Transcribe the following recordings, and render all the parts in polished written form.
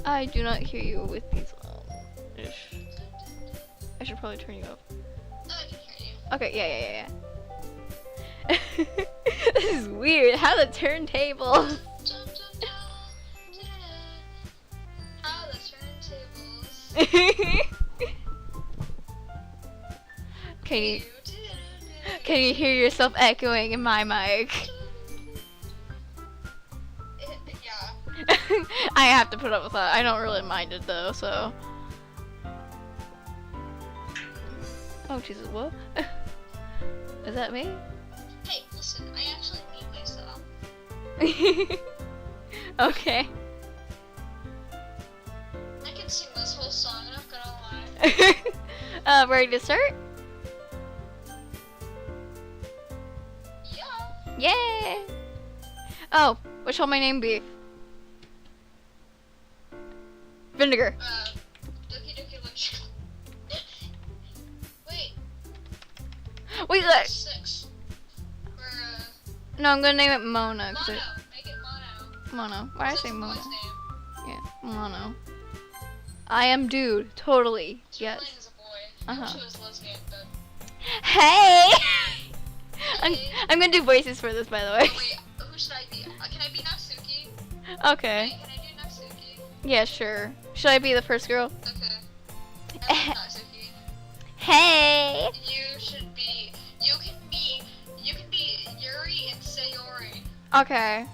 I do not hear you with these ish. I should probably turn you up. Oh, I can hear you. Okay, yeah. This is weird. How the turntable? How the turntables. Can you hear yourself echoing in my mic? Yeah. I have to put up with that. I don't really mind it though, so. Oh Jesus, what? Is that me? Hey, listen, I actually need myself. Okay. I can sing this whole song, I'm not gonna lie. Ready to start? Yeah. Yay! Oh, what shall my name be? Vinegar. Doki Doki Lunch. Wait. Wait, look. 6. Or, No, I'm gonna name it Mona. Mono. Cause Make it Mono. Mono. Why did I say What's Mona? his name? Yeah, Mono. I am dude. Totally. Yes. Playing as a boy. Uh-huh. I wish it was lesbian, but... Hey! Hey. I'm gonna do voices for this, by the way. Wait, who should I be? Can I be Natsuki? Okay. Wait, can I do Natsuki? Yeah, sure. Should I be the first girl? Okay. I love Natsuki. Hey! You should be... You can be Yuri and Sayori. Okay.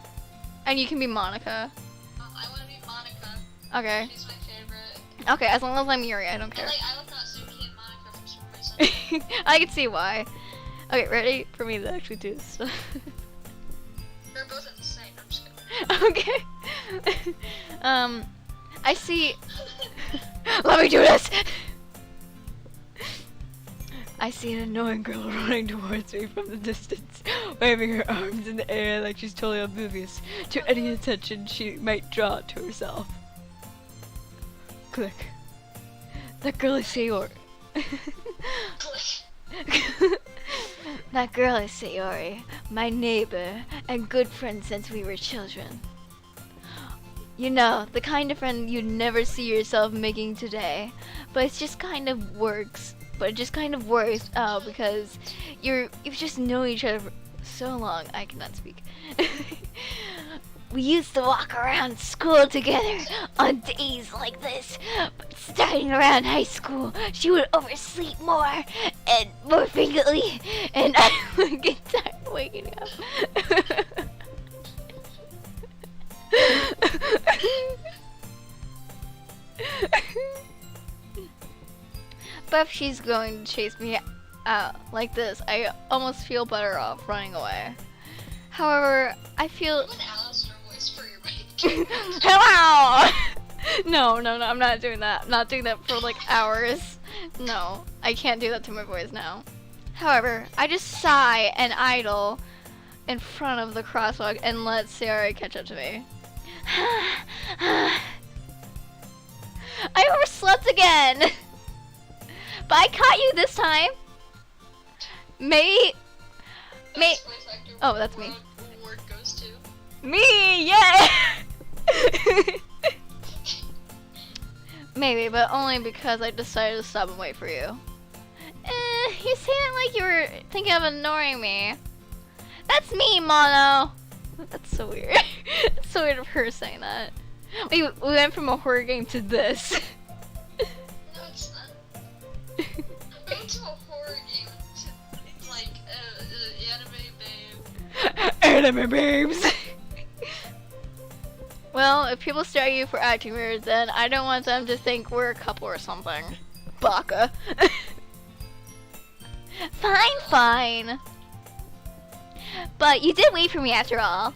And you can be Monica. I want to be Monica. Okay. She's my favorite. Okay, as long as I'm Yuri, I don't care. I like Natsuki and Monica for some reason. I can see why. Okay, ready for me to actually do this stuff? They're both insane. I'm just kidding. Okay. I see. Let me do this! I see an annoying girl running towards me from the distance, waving her arms in the air like she's totally oblivious to any attention she might draw to herself. Click. That girl is Sayori. Click. That girl is Sayori, my neighbor and good friend since we were children. You know, the kind of friend you'd never see yourself making today, but it just kind of works. Because you've just known each other for so long. I cannot speak. We used to walk around school together on days like this, but starting around high school, she would oversleep more and more frequently, and I would get tired of waking up. But if she's going to chase me out like this, I almost feel better off running away. However, I feel... An Alistair voice for your mic. Hello! No, I'm not doing that. I'm not doing that for like hours. No, I can't do that to my voice now. However, I just sigh and idle in front of the crosswalk and let Sayori catch up to me. I overslept again! But I caught you this time. Oh, that's me. Word goes to. Me, yeah! Maybe, but only because I decided to stop and wait for you. You sounded like you were thinking of ignoring me. That's me, Mono! That's so weird. It's so weird of her saying that. We went from a horror game to this. No, it's not. I went to a horror game to, like, anime babe. Anime babes! Well, if people stare at you for acting weird, then I don't want them to think we're a couple or something. Baka. Fine. But you did wait for me after all.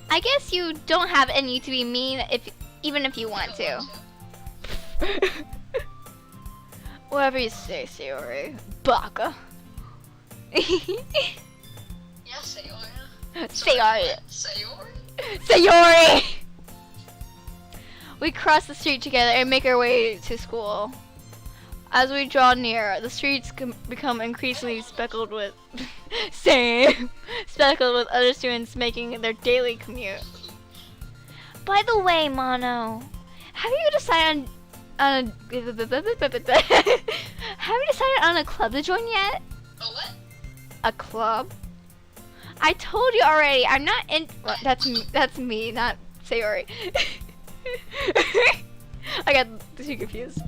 I guess you don't have any to be mean even if you want to. Whatever you say, Sayori. Baka. Yeah, Sayori. Sayori. Sayori! We cross the street together and make our way to school. As we draw near, the streets become increasingly speckled with speckled with other students making their daily commute. By the way, Mono, Have you decided on have you decided on a club to join yet? A what? A club? I told you already. I'm not in. Well, that's me, not Sayori. I got too confused.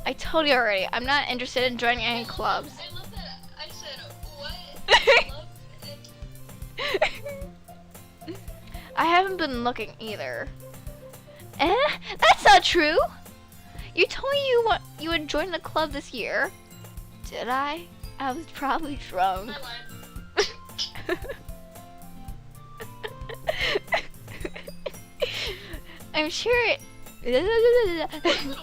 I told you already. I'm not interested in joining any clubs. I love that. I said what? I haven't been looking either. Eh? That's not true. You told me you would join the club this year. Did I? I was probably drunk. I lied. I'm sure it. Little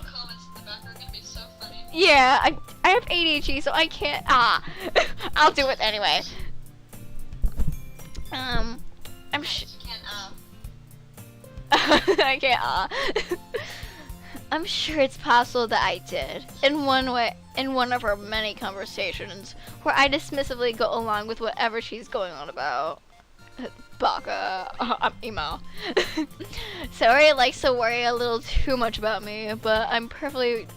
comments in the back are gonna be so funny. Yeah, I have ADHD, so I can't. I'll do it anyway. I'm You can't, I can't. I'm sure it's possible that I did. In one way, in one of our many conversations, where I dismissively go along with whatever she's going on about. Baka. I'm emo. Sorry, likes to worry a little too much about me, but I'm perfectly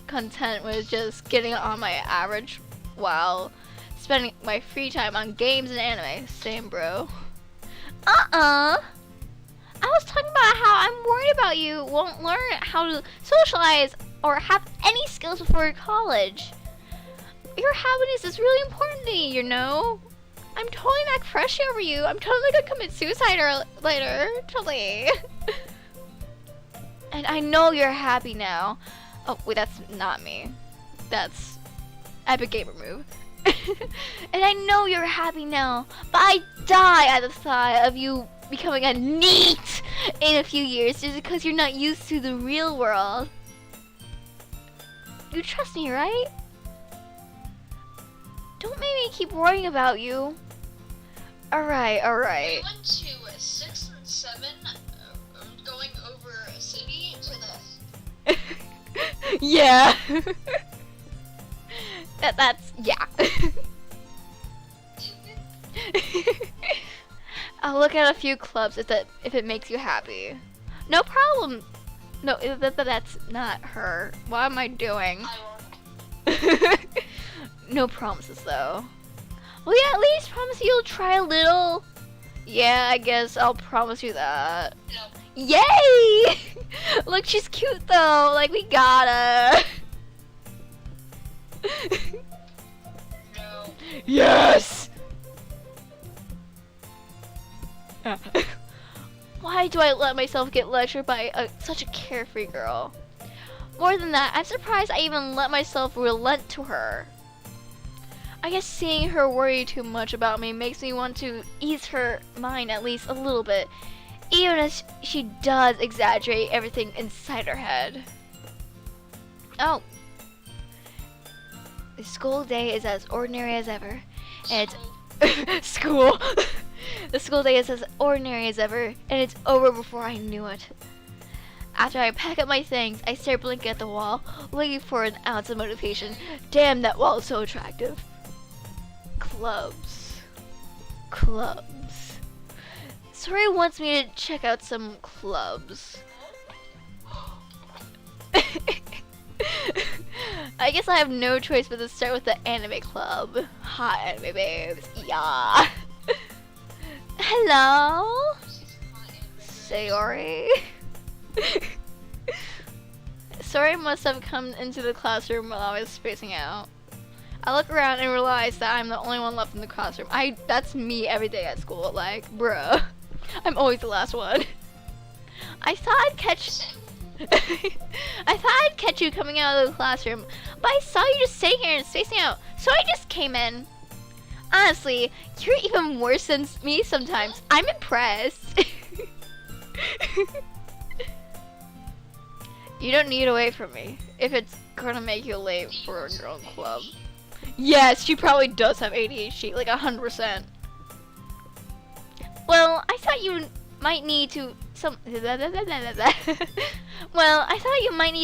content with just getting on my average while spending my free time on games and anime. Same, bro. I was talking about how I'm worried about you won't learn how to socialize or have any skills before college. Your happiness is really important to me, you know? I'm totally not crushing over you. I'm totally gonna commit suicide later. Totally. And I know you're happy now. Oh, wait, that's not me. That's epic gamer move. And I know you're happy now, but I die at the thought of you becoming a NEET in a few years just because you're not used to the real world. You trust me, right? Don't make me keep worrying about you. Alright. We went to 6 and 7, going over a city to this. Yeah. That's yeah. I'll look at a few clubs if it makes you happy. No problem. No, that's not her. What am I doing? I won't. No promises though. Well, yeah, at least promise you'll try a little. Yeah, I guess I'll promise you that. No. Yay! Look, she's cute though. Like, we gotta. No. Yes! Why do I let myself get lectured by such a carefree girl? More than that, I'm surprised I even let myself relent to her. I guess seeing her worry too much about me makes me want to ease her mind at least a little bit, even as she does exaggerate everything inside her head. Oh. The school day is as ordinary as ever, and it's school. The school day is as ordinary as ever, and it's over before I knew it. After I pack up my things, I stare blinking at the wall, looking for an ounce of motivation. Damn, that wall is so attractive. Clubs. Sori wants me to check out some clubs. I guess I have no choice but to start with the anime club. Hot anime babes. Yeah. Hello? Sayori? Sori must have come into the classroom while I was spacing out. I look around and realize that I'm the only one left in the classroom. That's me every day at school. Like, bruh. I'm always the last one. I thought I'd catch you coming out of the classroom, but I saw you just sitting here and spacing out, so I just came in. Honestly, you're even worse than me sometimes. I'm impressed. You don't need to wait for me if it's gonna make you late for your own club. Yes, she probably does have ADHD, like 100%. Well, I thought you might need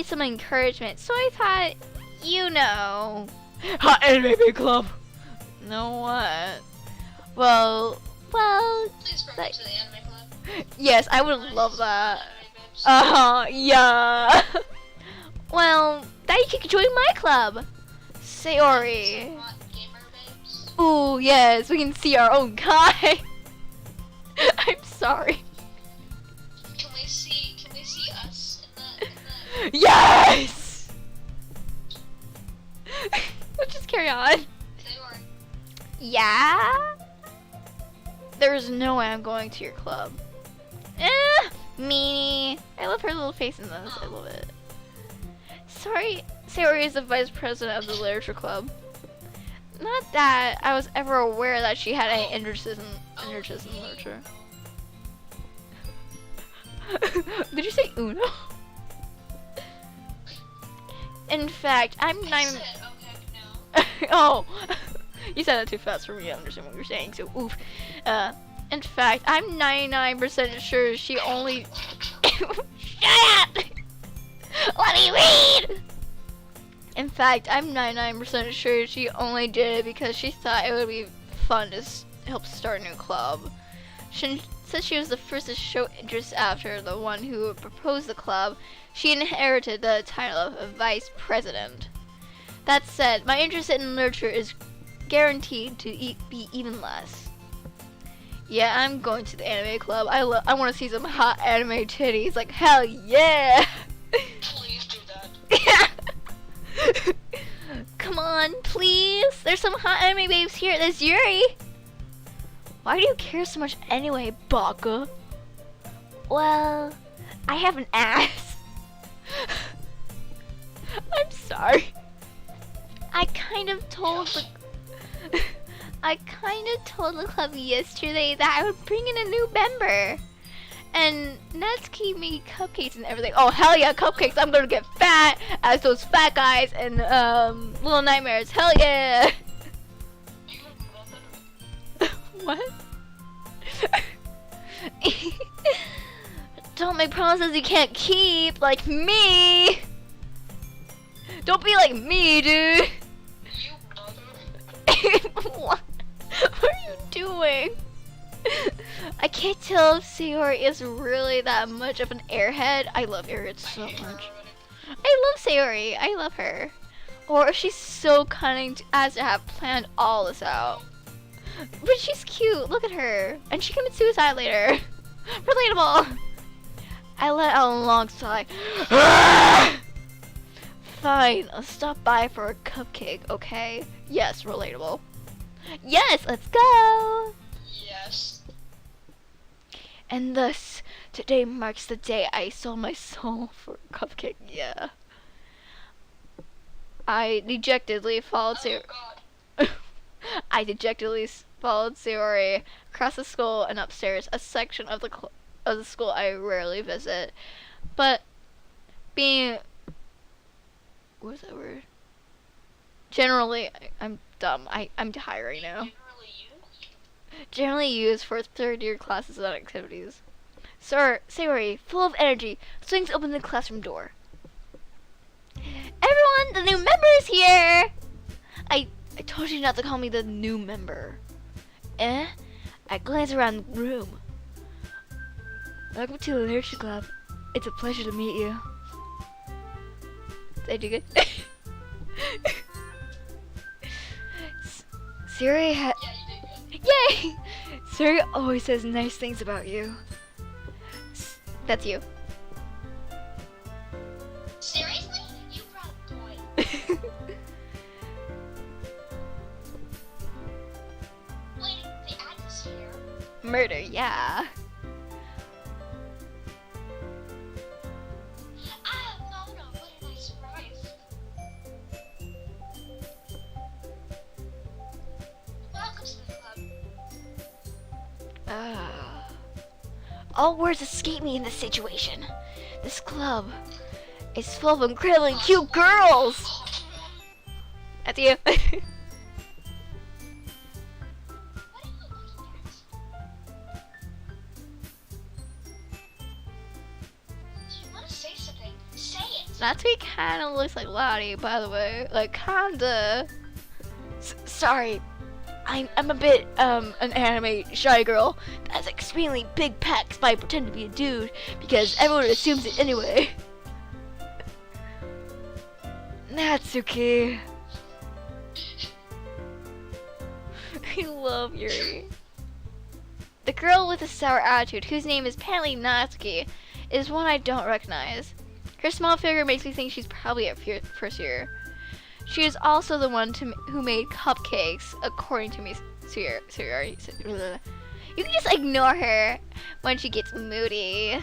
some encouragement, so I thought, you know. Hot anime club. Know what? Well. Please bring me to the anime club. Yes, I would love that. babes. Yeah. Well, now you can join my club. Sayori. Some hot gamer babes. Ooh, yes, we can see our own guy. I'm sorry. Can we see us in that? Yes! Let's just carry on. They were. Yeah? There's no way I'm going to your club. Meanie. I love her little face in this. I love it. Sorry, Sayori is the vice president of the literature club. Not that I was ever aware that she had any interest in literature. Did you say Uno? In fact, I'm I not. said, oh heck no. Oh, you said that too fast for me to understand what you're saying. So oof. In fact, I'm 99% sure she only. Shut up! Let me read. In fact, I'm 99% sure she only did it because she thought it would be fun to help start a new club. Since she was the first to show interest after the one who proposed the club, she inherited the title of vice president. That said, my interest in literature is guaranteed to be even less. Yeah, I'm going to the anime club. I want to see some hot anime titties. Like, hell yeah! Please do that. Come on, please. There's some hot anime babes here. There's Yuri. Why do you care so much anyway, Baka? Well, I have an ass. I'm sorry. I kind of told the club yesterday that I would bring in a new member. And Natsuki made cupcakes and everything. Oh, hell yeah, cupcakes. I'm gonna get fat as those fat guys and Little Nightmares. Hell yeah. What? Don't make promises you can't keep, like me. Don't be like me, dude. You mother. What? What are you doing? I can't tell if Sayori is really that much of an airhead. I love airheads so much. I love Sayori. I love her. Or if she's so cunning as to have planned all this out. But she's cute. Look at her. And she commits suicide later. Relatable. I let out a long sigh. Fine. I'll stop by for a cupcake, okay? Yes, relatable. Yes, let's go. Yes. And thus, today marks the day I sold my soul for a cupcake. Yeah. I dejectedly followed Oh Sayori. god. I dejectedly followed Sayori across the school and upstairs, a section of the school I rarely visit. But being, what is that word? Generally, I'm dumb. I'm tired right now. Generally used? Generally used for third year classes and activities. Sir, Sayori, full of energy, swings open the classroom door. Everyone, the new member is here! I told you not to call me the new member. Eh? I glance around the room. Welcome to the Literature Club. It's a pleasure to meet you. Did I do good? Sayori Yeah, you did good. Yay! Sayori always says nice things about you. That's you. Seriously? You brought a boy. Wait, the atmosphere. Murder, yeah. Ah, Mona, what a nice surprise. Welcome to the club. All words escape me in this situation. This club is full of incredibly cute girls. That's you. What are you looking at? Do you want to say something? Say it. Natsuki kind of looks like Lottie, by the way. Like, kinda. Sorry. I'm a bit an anime shy girl that has extremely big pecs, but I pretend to be a dude because everyone assumes it anyway. Natsuki. I love Yuri. The girl with the sour attitude, whose name is apparently Natsuki, is one I don't recognize. Her small figure makes me think she's probably at first year. She is also the one who made cupcakes, according to me. Suri. You can just ignore her when she gets moody.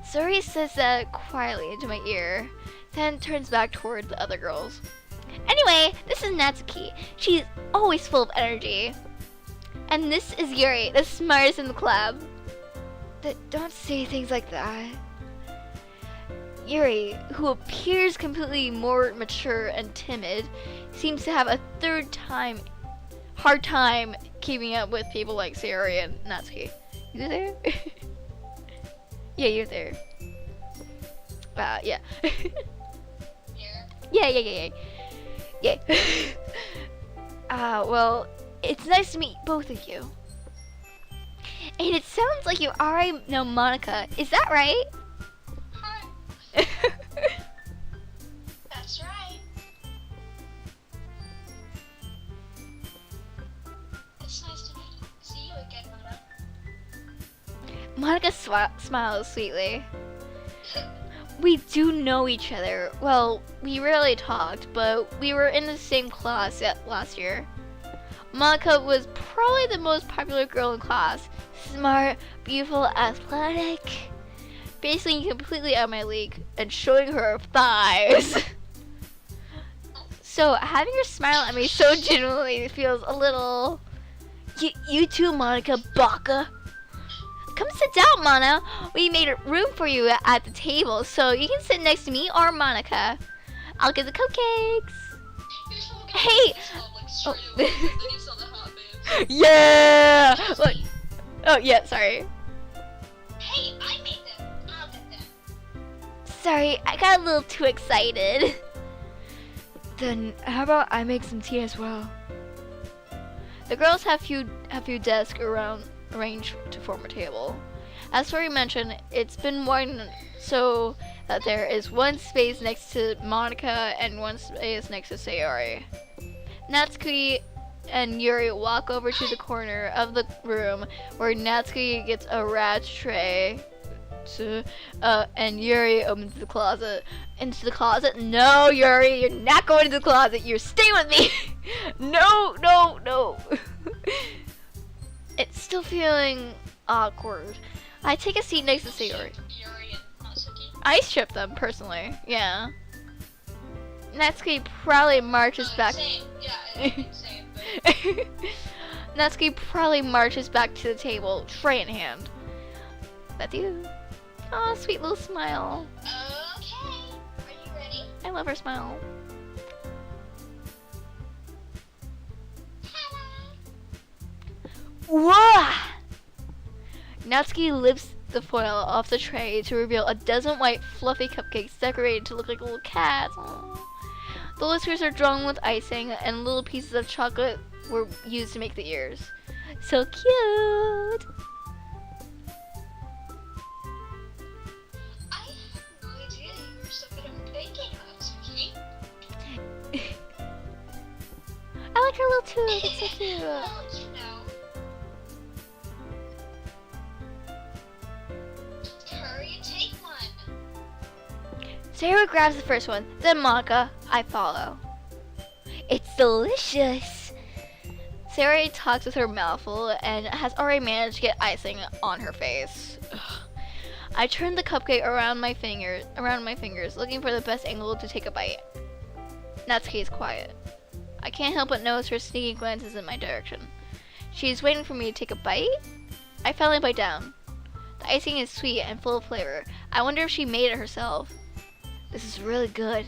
Suri says that quietly into my ear, then turns back toward the other girls. Anyway, this is Natsuki. She's always full of energy. And this is Yuri, the smartest in the club. Don't say things like that. Yuri, who appears completely more mature and timid, seems to have a hard time keeping up with people like Sayori and Natsuki. You there? Yeah, you're there. Yeah. Here. Yeah. Well, it's nice to meet both of you. And it sounds like you already know Monica. Is that right? Hi. That's right. It's nice to see you again, Mona. Monica smiles sweetly. We do know each other. Well, we rarely talked, but we were in the same class last year. Monica was probably the most popular girl in class. Smart, beautiful, athletic. Basically completely out of my league and showing her thighs. So having her smile at me so genuinely feels a little... You too, Monica Baka. Come sit down, Mana. We made room for you at the table, so you can sit next to me or Monica. I'll get the cupcakes. Hey! Oh. Yeah! Look. Oh, yeah, sorry. Hey, I made them. I'll get them. Sorry, I got a little too excited. Then how about I make some tea as well? The girls have few desks arranged to form a table. As Tori mentioned, it's been widened so that there is one space next to Monica and one space next to Sayori. Natsuki and Yuri walk over to the corner of the room where Natsuki gets a rat tray and Yuri opens the closet. Into the closet? No, Yuri, you're not going to the closet. You're staying with me. No. It's still feeling awkward. I take a seat next to Sayori. Yuri and Natsuki. I ship them personally. Yeah. Natsuki probably marches back. Same. Yeah, same. But... Natsuki probably marches back to the table, tray in hand. That's you. Oh, sweet little smile. Okay. Are you ready? I love her smile. Whoa! Natsuki lifts the foil off the tray to reveal a dozen white fluffy cupcakes decorated to look like little cats. Aww. The whiskers are drawn with icing and little pieces of chocolate were used to make the ears. So cute! I had no idea you were so good at baking, Natsuki. I like her little tube, it's so cute. Well, you know. Hurry and take one. Sarah grabs the first one, then Monica. I follow. It's delicious. Sarah talks with her mouth full and has already managed to get icing on her face. Ugh. I turn the cupcake around my fingers, looking for the best angle to take a bite. Natsuki is quiet. I can't help but notice her sneaky glances in my direction. She's waiting for me to take a bite. I finally bite down. The icing is sweet and full of flavor. I wonder if she made it herself. This is really good.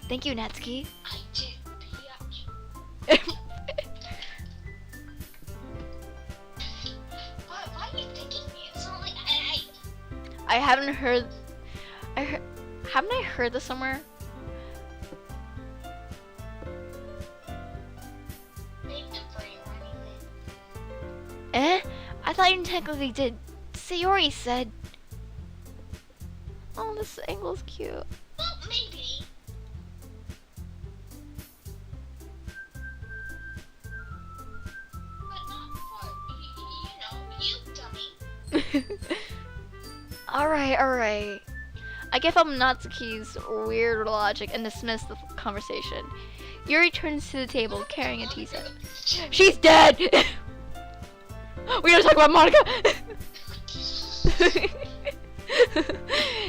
Thank you, Natsuki. I did, biatch. Why are you thinking me? It's not like I haven't heard. Haven't I heard this somewhere? Name thought you technically did. Sayori said. Oh, this angle's cute. Well, maybe. But not for, you dummy. Alright. I give up Natsuki's weird logic and dismiss the conversation. Yuri turns to the table carrying a tea set. She's dead! We gotta talk about Monica!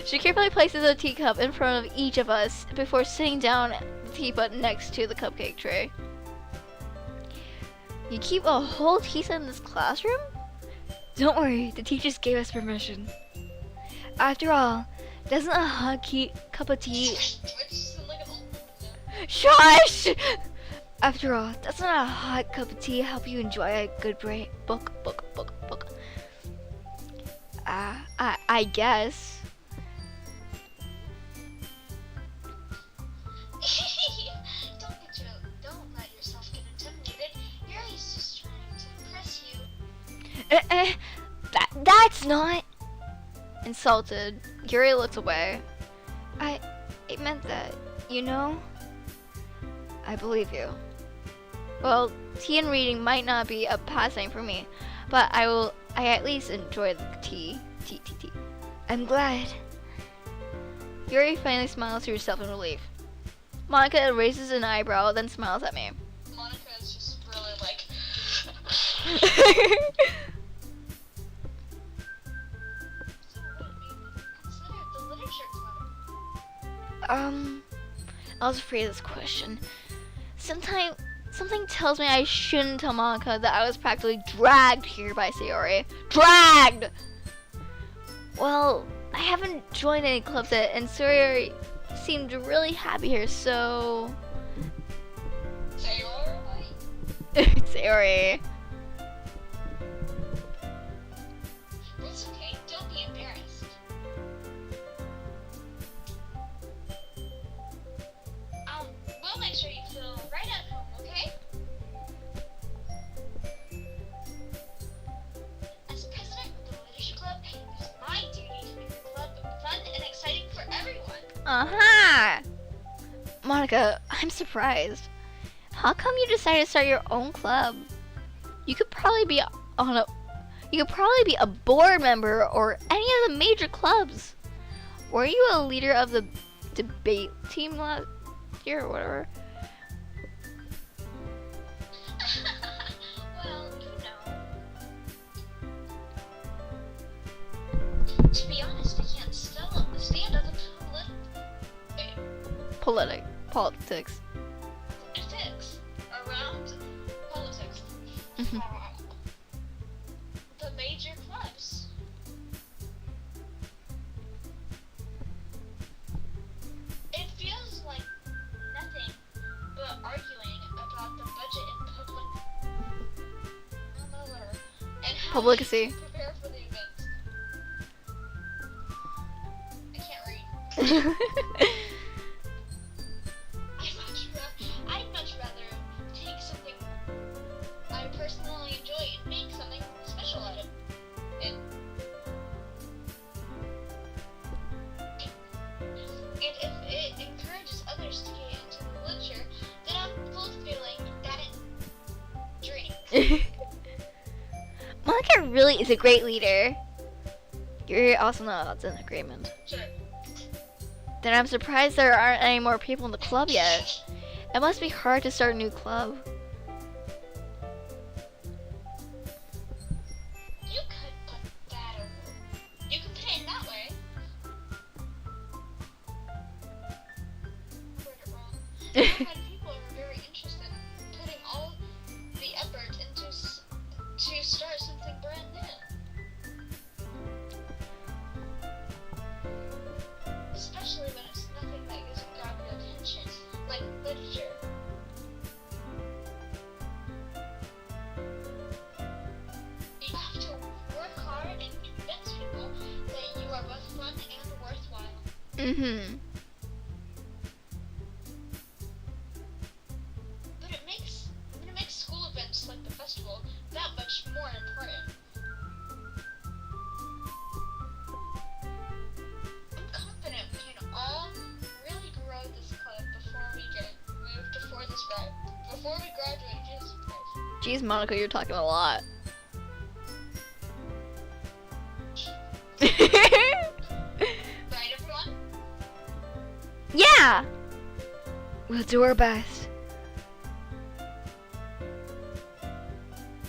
She carefully places a teacup in front of each of us before sitting down at the teapot next to the cupcake tray. You keep a whole tea set in this classroom? Don't worry, the teachers gave us permission. After all, doesn't a hot cup of tea... Shush! After all, doesn't a hot cup of tea help you enjoy a good book? I guess. Don't let yourself get intimidated. Yuri's just trying to impress you. That's not... Insulted, Yuri looks away. It meant that, you know? I believe you. Well, tea and reading might not be a pastime for me, but I at least enjoy the tea. I'm glad. Yuri finally smiles to herself in relief. Monica raises an eyebrow, then smiles at me. Monica is just really like... I was afraid of this question. Something tells me I shouldn't tell Monica that I was practically dragged here by Sayori. Dragged! Well, I haven't joined any clubs yet, and Sayori seemed really happy here, so... Sayori? Sayori. That's okay, don't be embarrassed. We'll make sure you feel right at home, okay? As president of the Literature Club, it's my duty to make the club fun and exciting for everyone. Uh-huh! Monica, I'm surprised. How come you decided to start your own club? You could probably be a board member or any of the major clubs. Were you a leader of the debate team last year or whatever? Well, to be honest, I can't stand up Politics. Politics around politics. The major clubs. It feels like nothing but arguing about the budget and and how Publicity. we should prepare for the event. I can't read. I'd much rather take something I personally enjoy and make something special out of it. And if it encourages others to get into literature, then I'm fulfilling that dream. Monica really is a great leader. You're also not in agreement. Sure. Then I'm surprised there aren't any more people in the club yet. It must be hard to start a new club. You could put that over. You could put it in that way. Word it wrong. But people are very interested in putting all the effort into to start something brand new. Especially when it's nothing that is grabbing attention, like literature. You have to work hard and convince people that you are both fun and worthwhile. Mm-hmm. But it makes school events like the festival that much more important. Jeez, Monica, you're talking a lot. Right, everyone? Yeah! We'll do our best.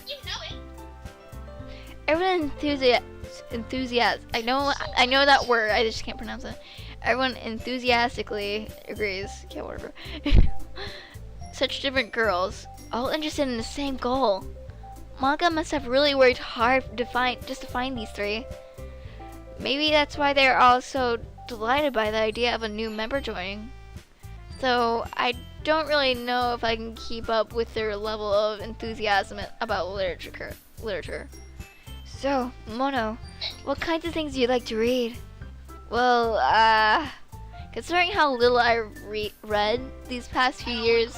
You know it. Everyone enthusiast. I know that word. I just can't pronounce it. Everyone enthusiastically agrees. Yeah, whatever. Such different girls, all interested in the same goal. Monica must have really worked hard to find these three. Maybe that's why they're all so delighted by the idea of a new member joining. So I don't really know if I can keep up with their level of enthusiasm about literature. So, Mono, what kinds of things do you like to read? Well, considering how little I read these past few years,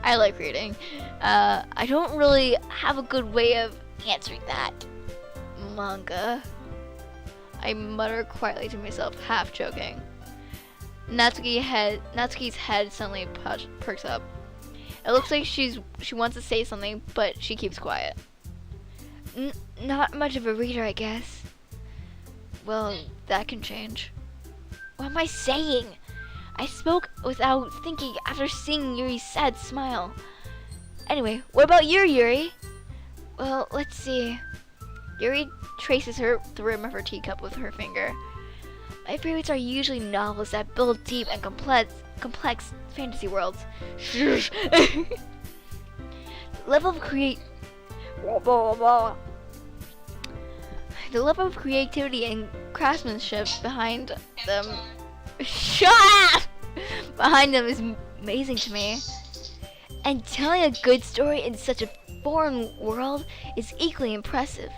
I like reading. I don't really have a good way of answering that. Manga. I mutter quietly to myself, half joking. Natsuki's head suddenly perks up. It looks like she wants to say something, but she keeps quiet. Not much of a reader, I guess. Well, that can change. What am I saying? I spoke without thinking after seeing Yuri's sad smile. Anyway, what about you, Yuri? Well, let's see. Yuri traces the rim of her teacup with her finger. My favorites are usually novels that build deep and complex fantasy worlds. Shush. The level of creativity and craftsmanship behind them. Shut up! Behind them is amazing to me. And telling a good story in such a foreign world is equally impressive.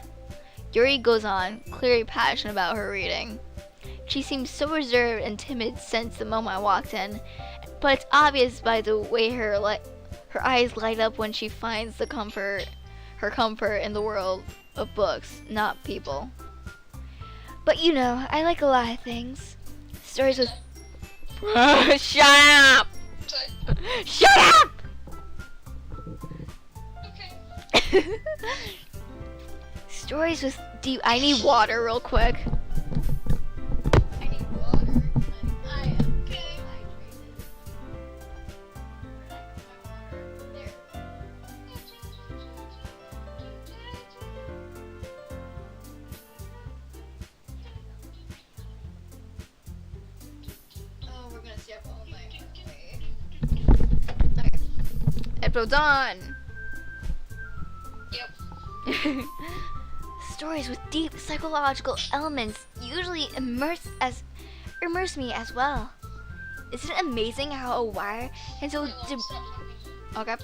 Yuri goes on, clearly passionate about her reading. She seems so reserved and timid since the moment I walked in, but it's obvious by the way her eyes light up when she finds her comfort in the world of books, not people. But you know, I like a lot of things. Stories with Shut up! Sorry. Shut up! Okay. Stories with deep. I need water real quick. I need water. I am getting hydrated. There. Oh, we're gonna stay up all night. Okay. Episode done. Yep. Stories with deep psychological elements usually immerse me as well. Isn't it amazing how a wire can so Stop talking. okay.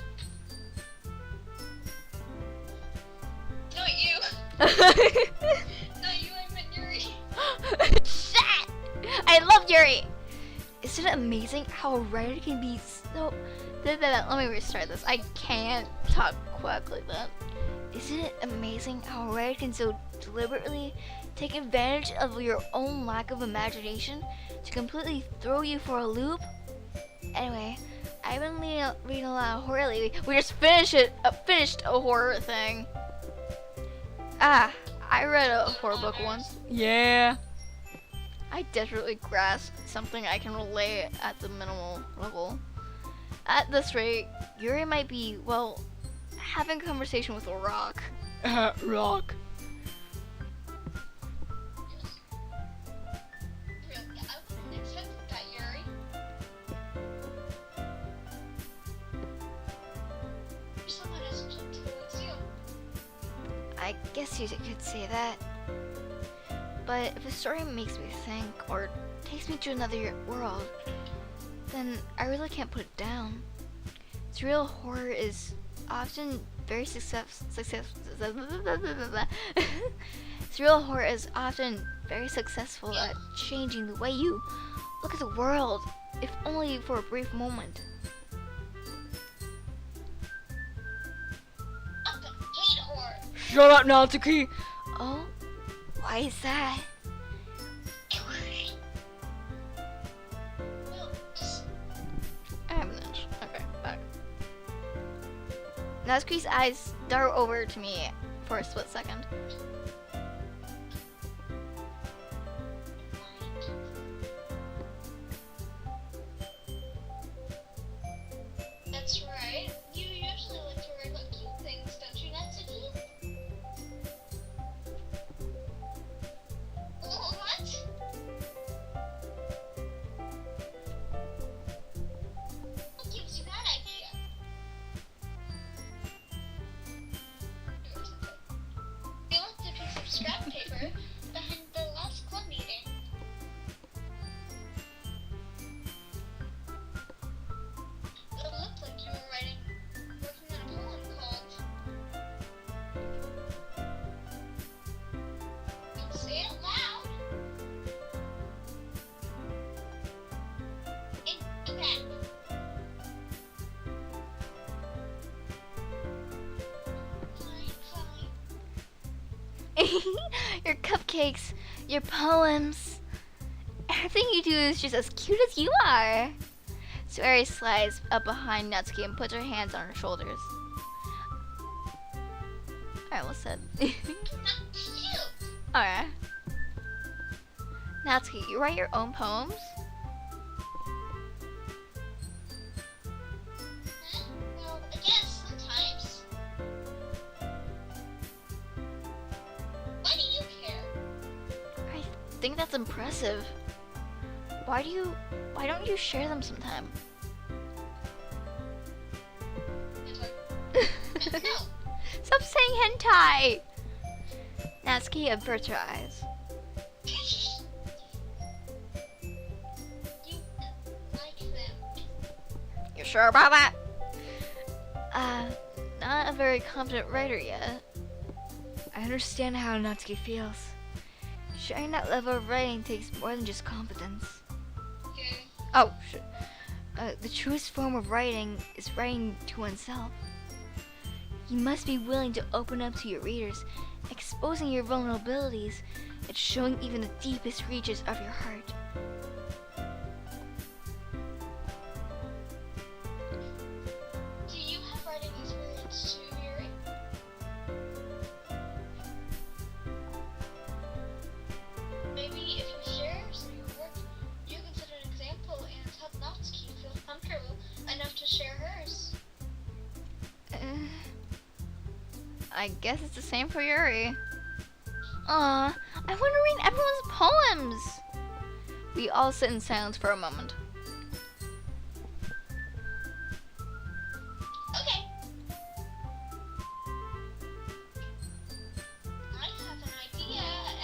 Not you. Not you, I meant Yuri. Shit! I love Yuri! Isn't it amazing how a writer can be so... Let me restart this. I can't talk quick like that. Isn't it amazing how a writer can so deliberately take advantage of your own lack of imagination to completely throw you for a loop? Anyway, I've been reading a lot of horror lately. We just finished a horror thing. I read a horror book once. Yeah. I desperately grasped something I can relate at the minimal level. At this rate, Yuri might be, well, having a conversation with a rock. Rock. Really, I wouldn't expect that, Yuri. You're someone as gentle as you. I guess you could say that. But if a story makes me think or takes me to another world, then I really can't put it down. Surreal horror is often very Surreal horror is often very successful at changing the way you look at the world, if only for a brief moment. I hate horror. Shut up, Natsuki! Oh? Why is that? Well, just I have an inch. Okay, back. Natsuki's eyes start over to me for a split second. That's right. You usually like to wear like cute things, don't you, Natsuki? What? What gives you that idea? We left a piece of scrap paper behind the last club meeting. It looked like you were working on a poem called. Don't say it loud. In the back. Fine. Your cupcakes, your poems. Everything you do is just as cute as you are. Sueri slides up behind Natsuki and puts her hands on her shoulders. Alright, well said. Not cute. Alright. Natsuki, you write your own poems? Huh? Well, I guess sometimes. Why do you care? I think that's impressive. Why don't you share them sometime? No. Stop saying hentai! Natsuki averts her eyes. You like them. You sure about that? Not a very competent writer yet. I understand how Natsuki feels. Sharing that level of writing takes more than just competence. Okay. Oh, shit. The truest form of writing is writing to oneself. You must be willing to open up to your readers, exposing your vulnerabilities and showing even the deepest reaches of your heart. Do you have writing experience too, Yuri? Maybe if you share some of your work, you can set an example and help Natsuki feel comfortable enough to share hers. I guess it's the same for Yuri. Aw, I want to read everyone's poems. We all sit in silence for a moment. Okay. I have an idea,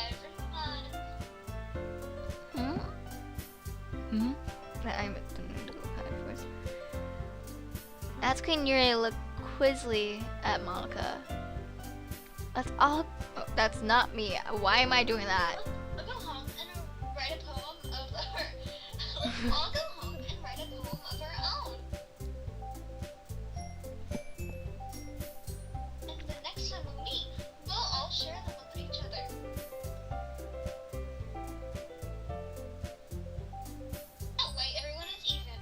everyone. I didn't do that voice. Natsuki and Yuri look quizzly at Monica. That's all. Oh, that's not me. Why am I doing that? I'll go home and write a poem of her. I'll go home and write a poem of her own. And the next time we meet, we'll all share them with each other. That way, everyone is even.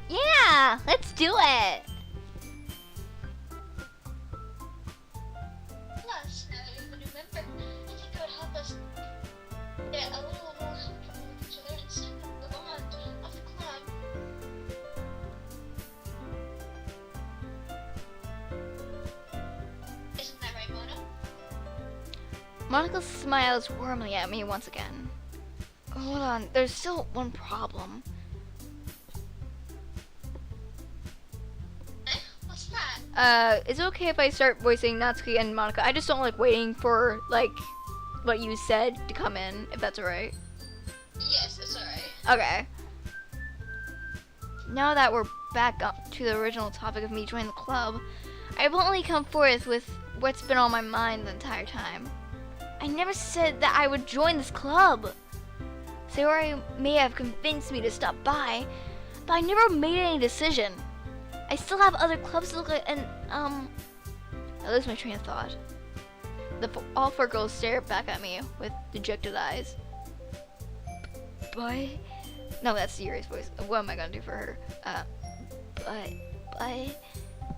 Yeah, let's do it. Plus, now that we have a new member, I think it would help us get a little more comfortable with each other and strengthen the bond of the club. Isn't that right, Mona? Monica smiles warmly at me once again. Hold on, there's still one problem. What's that? Is it okay if I start voicing Natsuki and Monica? I just don't like waiting for, like, what you said to come in, if that's alright. Yes, it's alright. Okay. Now that we're back up to the original topic of me joining the club, I will only come forth with what's been on my mind the entire time. I never said that I would join this club. Sayori may have convinced me to stop by, but I never made any decision. I still have other clubs to look at, and I lose my train of thought. All four girls stare back at me with dejected eyes. but no, that's Yuri's voice. What am I gonna do for her? But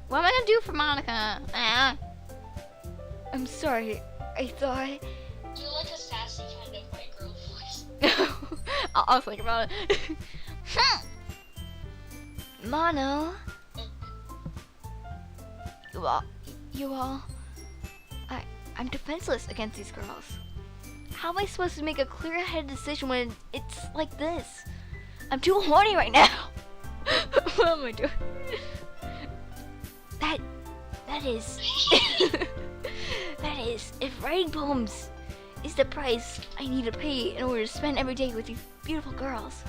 what am I gonna do for Monica? I'm sorry. I thought. Do like a sassy kind of white girl voice. I'll think about it. Mono. You all. I'm defenseless against these girls. How am I supposed to make a clear-headed decision when it's like this? I'm too horny right now. What am I doing? That is. That is, if writing poems is the price I need to pay in order to spend every day with these beautiful girls.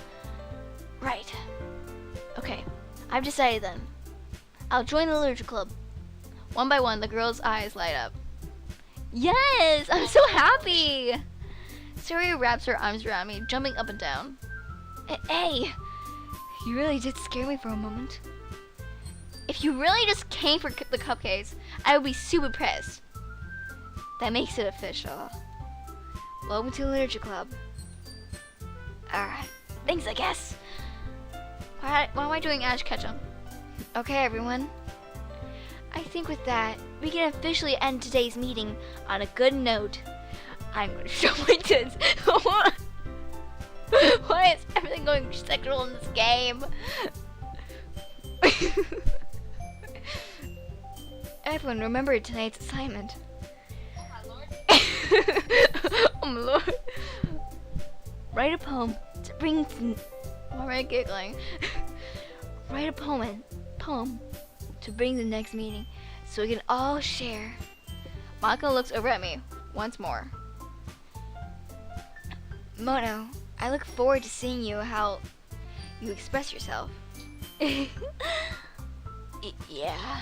Right. Okay, I've decided then. I'll join the literature club. One by one, the girls' eyes light up. Yes! I'm so happy! Suri wraps her arms around me, jumping up and down. Hey! You really did scare me for a moment. If you really just came for the cupcakes, I would be super impressed. That makes it official. Welcome to the literature club. Alright, thanks I guess. Why am I doing Ash Ketchum? Okay everyone. I think with that, we can officially end today's meeting on a good note. I'm gonna show my tits. Why is everything going sexual in this game? Everyone, remember tonight's assignment. Oh my lord. Write a poem to bring. Why am I giggling? Write a poem to bring the next meeting, so we can all share. Monica looks over at me once more. Mono, I look forward to seeing how you express yourself. Yeah.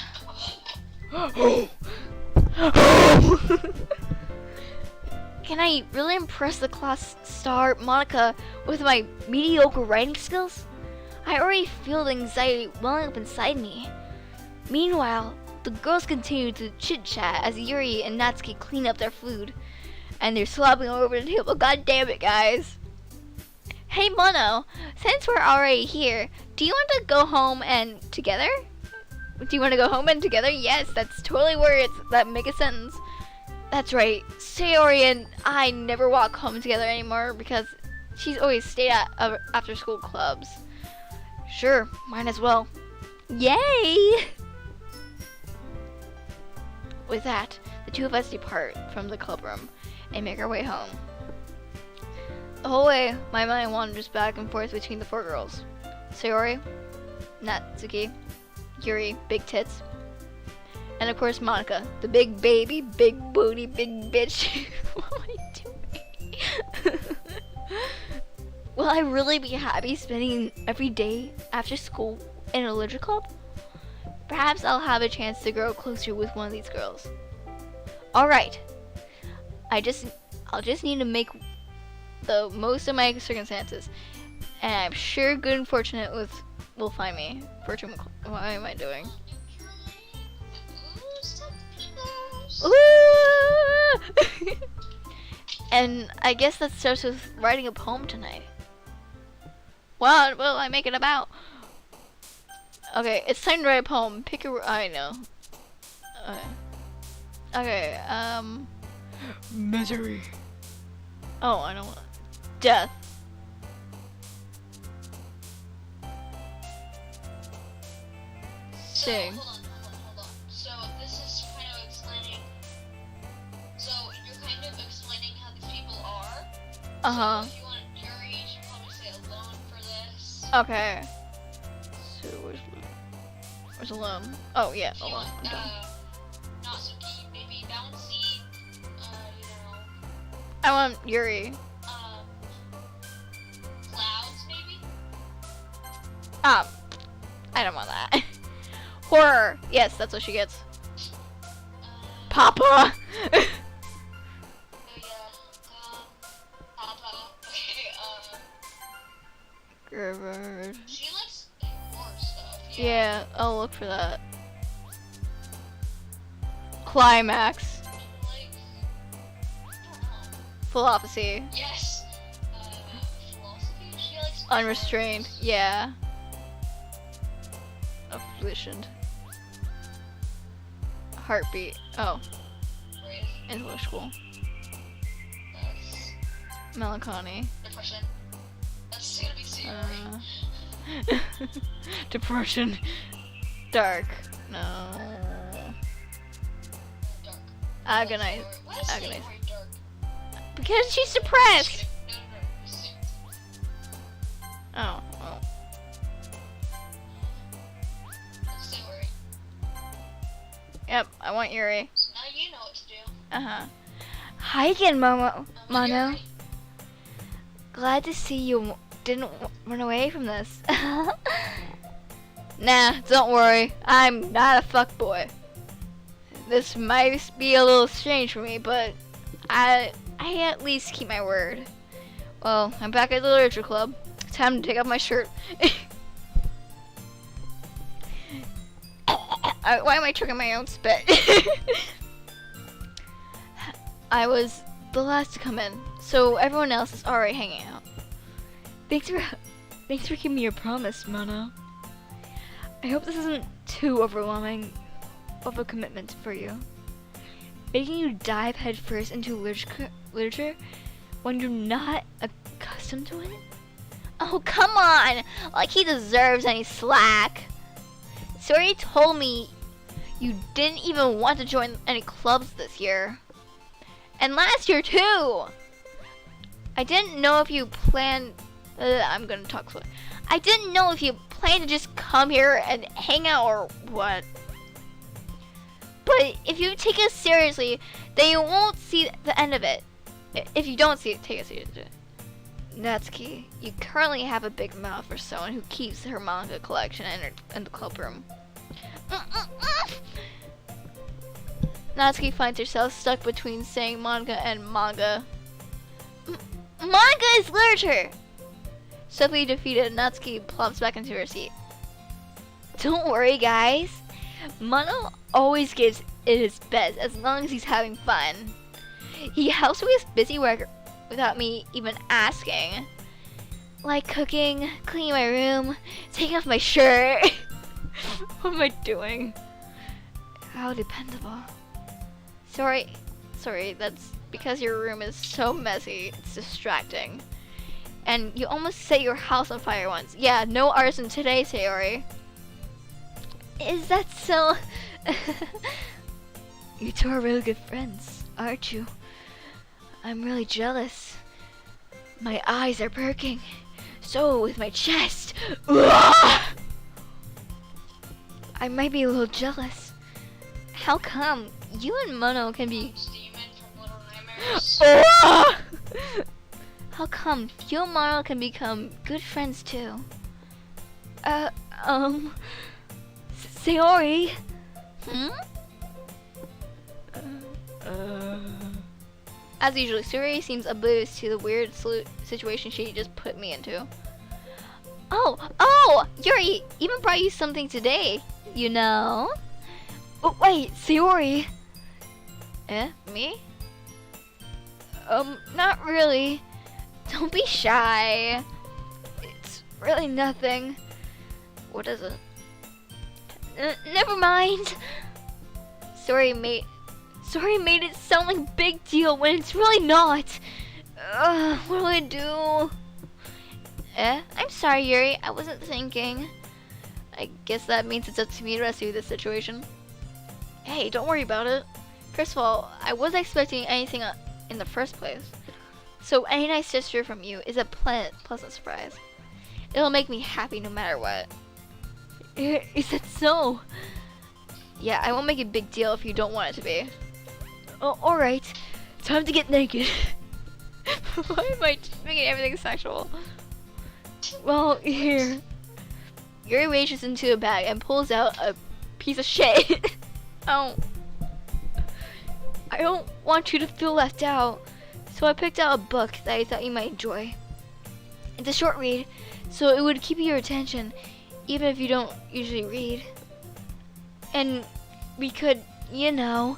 Can I really impress the class star Monica with my mediocre writing skills? I already feel the anxiety welling up inside me. Meanwhile, the girls continue to chit-chat as Yuri and Natsuki clean up their food. And they're slopping all over the table. God damn it, guys. Hey, Mono, since we're already here, do you want to go home and together? Do you want to go home and together? Yes, that's totally words that make a sentence. That's right. Sayori and I never walk home together anymore because she's always stayed at after school clubs. Sure, mine as well. Yay! With that, the two of us depart from the club room and make our way home. The whole way, my mind wanders back and forth between the four girls. Sayori, Natsuki, Yuri, big tits, and of course Monica, the big baby, big booty, big bitch. What am I doing? Will I really be happy spending every day after school in a literature club? Perhaps I'll have a chance to grow closer with one of these girls. Alright. I'll just need to make the most of my circumstances. And I'm sure good and fortunate will find me. Fortune, what am I doing? Ooh! And I guess that starts with writing a poem tonight. What will I make it about? Okay, it's time to write a poem. Pick a. I know. Okay. Misery. Oh, I don't want. Death. Sing. Hold on. So this is kind of explaining. So you're kind of explaining how these people are. Uh-huh. So if you want Yuri, you should probably say alone for this. Okay. So where's alone? Oh yeah, If you alone. want, I'm done. Natsuki, maybe bouncy. You know. I want Yuri. Clouds, maybe. I don't want that. Horror. Yes, that's what she gets. Papa. Oh yeah. Papa. Okay. Gervard. She likes horror stuff. Yeah, I'll look for that. Climax. Like, I don't know. Philosophy. Yes. Philosophy. Unrestrained. Yeah. Afflictioned. Heartbeat. Oh. Right. Intellectual. That's Melancholy. depression. That's gonna be Sayori. Depression. Dark. No. Dark. Agonize. Why is Agonize. Sayori dark? Because she's depressed. No. Oh. Oh. Sayori. Yep. I want Yuri. So now you know what to do. Hi again, Mono. Yuri. Glad to see you didn't run away from this. Nah, don't worry. I'm not a fuckboy. This might be a little strange for me, but I at least keep my word. Well, I'm back at the literature club. Time to take off my shirt. Why am I choking my own spit? I was the last to come in, so everyone else is already hanging out. Thanks for keeping me your promise, Mono. I hope this isn't too overwhelming of a commitment for you. Making you dive headfirst into literature when you're not accustomed to it? Oh, come on! Like he deserves any slack. Sayori told me you didn't even want to join any clubs this year. And last year, too! I didn't know if you planned... I'm gonna talk slow. I didn't know if you planned to just come here and hang out or what. But if you take it seriously, then you won't see the end of it. If you don't take it seriously. Natsuki, you currently have a big mouth for someone who keeps her manga collection in the club room. Natsuki finds herself stuck between saying manga and manga. Manga is literature! Swiftly defeated, Natsuki plops back into her seat. Don't worry, guys. Mono always gives it his best as long as he's having fun. He helps me with busy work without me even asking. Like cooking, cleaning my room, taking off my shirt. What am I doing? How dependable. Sorry, that's because your room is so messy, it's distracting. And you almost set your house on fire once. Yeah, no arson today, Sayori. Is that so? You two are really good friends, aren't you? I'm really jealous. My eyes are perking. So with my chest. Uah! I might be a little jealous. How come? You and Mono can be... Demon from Little Nightmares. Uah! How come you and Mono can become good friends too? Sayori? As usual, Sayori seems oblivious to the weird situation she just put me into. Oh! Yuri even brought you something today, you know? Oh, wait, Sayori! Me? Not really. Don't be shy. It's really nothing. What is it? Never mind. Sorry made it sound like a big deal when it's really not. What do I do? I'm sorry, Yuri. I wasn't thinking. I guess that means it's up to me to rescue this situation. Hey, don't worry about it. First of all, I wasn't expecting anything in the first place. So any nice gesture from you is a pleasant surprise. It'll make me happy no matter what. Is that so? Yeah, I won't make a big deal if you don't want it to be. Oh, alright. Time to get naked. Why am I making everything sexual? Well, here. Yuri reaches into a bag and pulls out a piece of shit. Oh. I don't want you to feel left out, so I picked out a book that I thought you might enjoy. It's a short read, so it would keep your attention, even if you don't usually read. And we could, you know,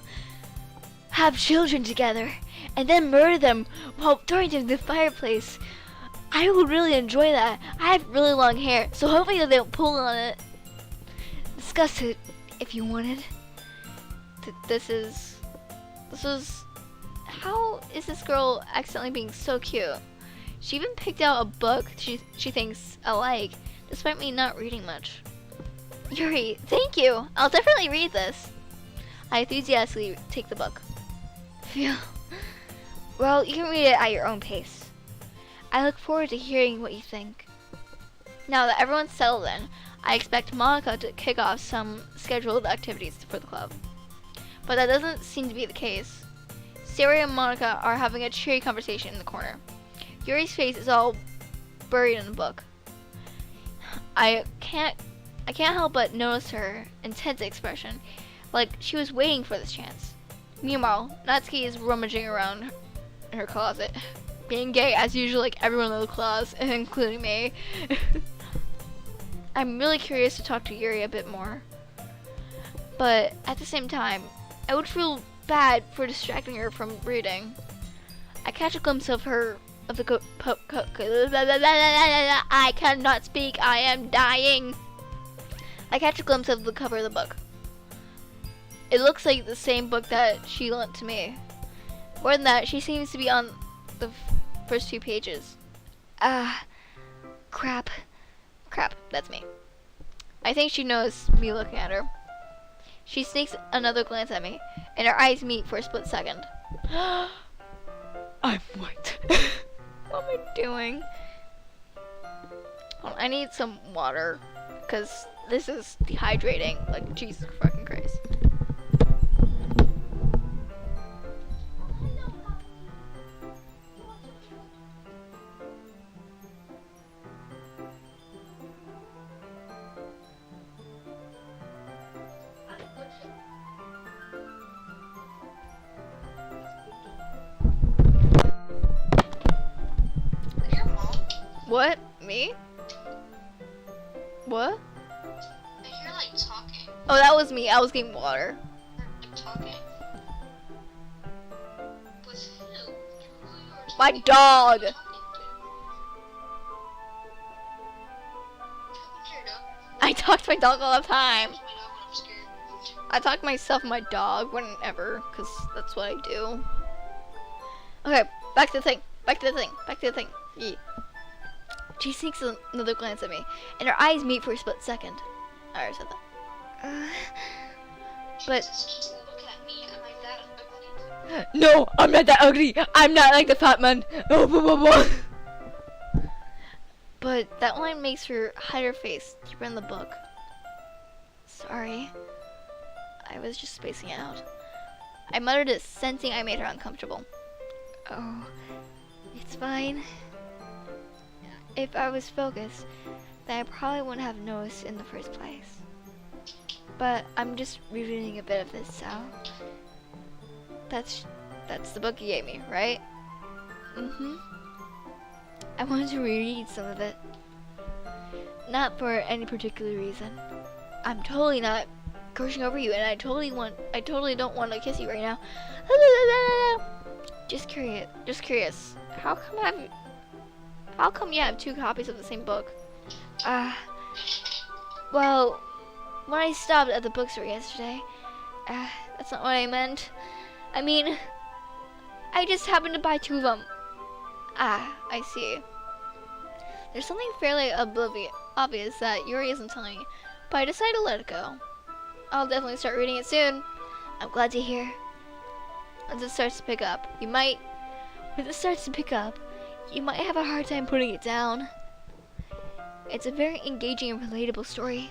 have children together, and then murder them while throwing them in the fireplace. I would really enjoy that. I have really long hair, so hopefully they don't pull on it. Discuss it if you wanted. This is. How is this girl accidentally being so cute? She even picked out a book she thinks I like, despite me not reading much. Yuri, thank you. I'll definitely read this. I enthusiastically take the book. Phew. Well, you can read it at your own pace. I look forward to hearing what you think. Now that everyone's settled in, I expect Monica to kick off some scheduled activities for the club. But that doesn't seem to be the case. Sari and Monica are having a cheery conversation in the corner. Yuri's face is all buried in the book. I can't help but notice her intense expression, like she was waiting for this chance. Meanwhile, Natsuki is rummaging around in her closet, being gay as usual, like everyone in the class, including me. I'm really curious to talk to Yuri a bit more, but at the same time, I would feel bad for distracting her from reading. I catch a glimpse of her I cannot speak. I am dying. I catch a glimpse of the cover of the book. It looks like the same book that she lent to me. More than that, she seems to be on the first few pages. Crap. Crap, that's me. I think she knows me looking at her. She sneaks another glance at me, and our eyes meet for a split second. I'm white. What am I doing? Oh, I need some water, because this is dehydrating. Like, Jesus fucking Christ. What? Me? What? I hear like talking. Oh, that was me. I was getting water. Like talking. With who? My dog! I talk to my dog all the time. I talk to myself and my dog whenever, because that's what I do. Okay, back to the thing. Back to the thing. Back to the thing. Yeah. She sneaks another glance at me, and our eyes meet for a split second. I already said that. But Jesus, look at me. Am I that ugly? no, I'm not that ugly. I'm not like the fat man. Oh, blah, blah, blah. But that line makes her hide her face deeper in the book. Sorry. I was just spacing it out. I muttered it, sensing I made her uncomfortable. Oh, it's fine. If I was focused, then I probably wouldn't have noticed in the first place. But I'm just rereading a bit of this, so that's the book you gave me, right? I wanted to reread some of it. Not for any particular reason. I'm totally not gushing over you, and I totally don't want to kiss you right now. Just curious. How come you have two copies of the same book? Well, when I stopped at the bookstore yesterday, that's not what I meant. I mean, I just happened to buy two of them. I see. There's something fairly obvious that Yuri isn't telling me, but I decided to let it go. I'll definitely start reading it soon. I'm glad to hear. Once it starts to pick up, you might have a hard time putting it down. It's a very engaging and relatable story.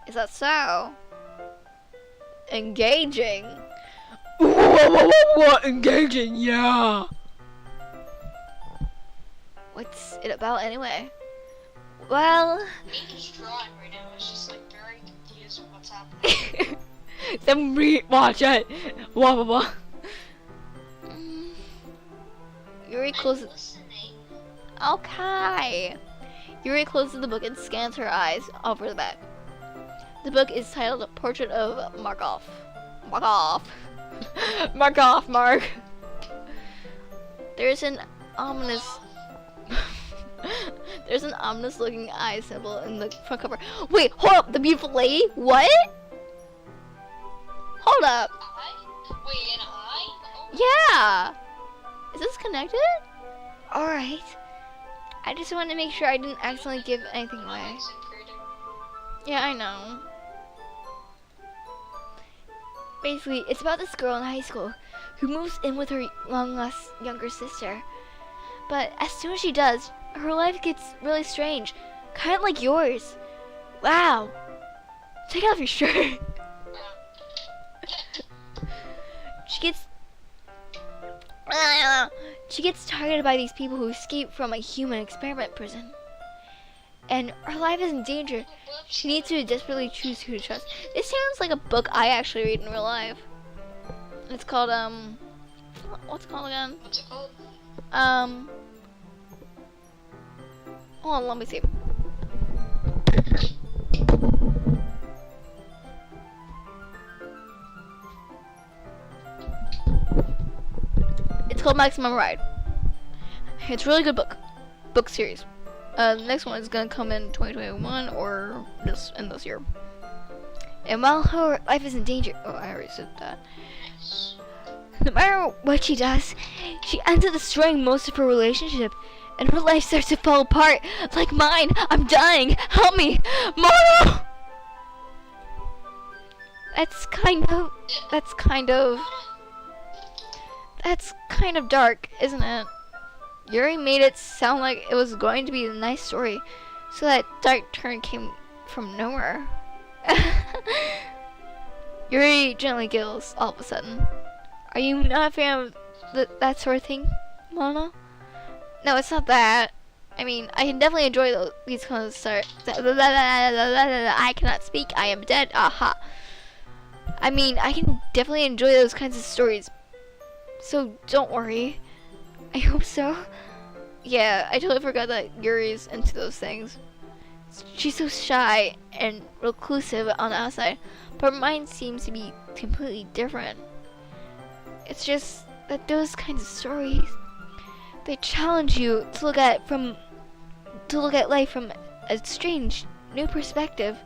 Is that so? Engaging? What? Engaging, yeah. What's it about anyway? Well... Me just drawing right now. It's just like very confused with what's happening. Then watch it. Blah, blah, blah. Yuri closes... Listening. Okay. Yuri closes the book and scans her eyes over the back. The book is titled A Portrait of Markov. Mark. There is an ominous... There's an ominous looking eye symbol in the front cover. Wait, hold up, the beautiful lady? What? Hold up. Eye? Wait, an eye? Oh, Yeah. Is this connected? Alright. I just wanted to make sure I didn't accidentally give anything away. accent creator. Yeah, I know. Basically, it's about this girl in high school who moves in with her long-lost younger sister. But as soon as she does, her life gets really strange. Kind of like yours. Wow. Take off your shirt. She gets targeted by these people who escape from a human experiment prison. And her life is in danger. She needs to desperately choose who to trust. This sounds like a book I actually read in real life. It's called, what's it called again? What's it called? Hold on, let me see. It's called Maximum Ride. It's a really good book series. The next one is gonna come in 2021 or this year. And while her life is in danger, oh, I already said that. No matter what she does, she ends up destroying most of her relationship, and her life starts to fall apart, like mine. I'm dying. Help me, Mono. That's kind of dark, isn't it? Yuri made it sound like it was going to be a nice story, so that dark turn came from nowhere. Yuri gently giggles all of a sudden. Are you not a fan of that sort of thing, Mona? No, it's not that. I mean, I can definitely enjoy these kinds of stories. I cannot speak. I am dead. Aha. I mean, I can definitely enjoy those kinds of stories. So don't worry. I hope so. Yeah, I totally forgot that Yuri's into those things. She's so shy and reclusive on the outside, but her mind seems to be completely different. It's just that those kinds of stories, they challenge you to look at life from a strange new perspective.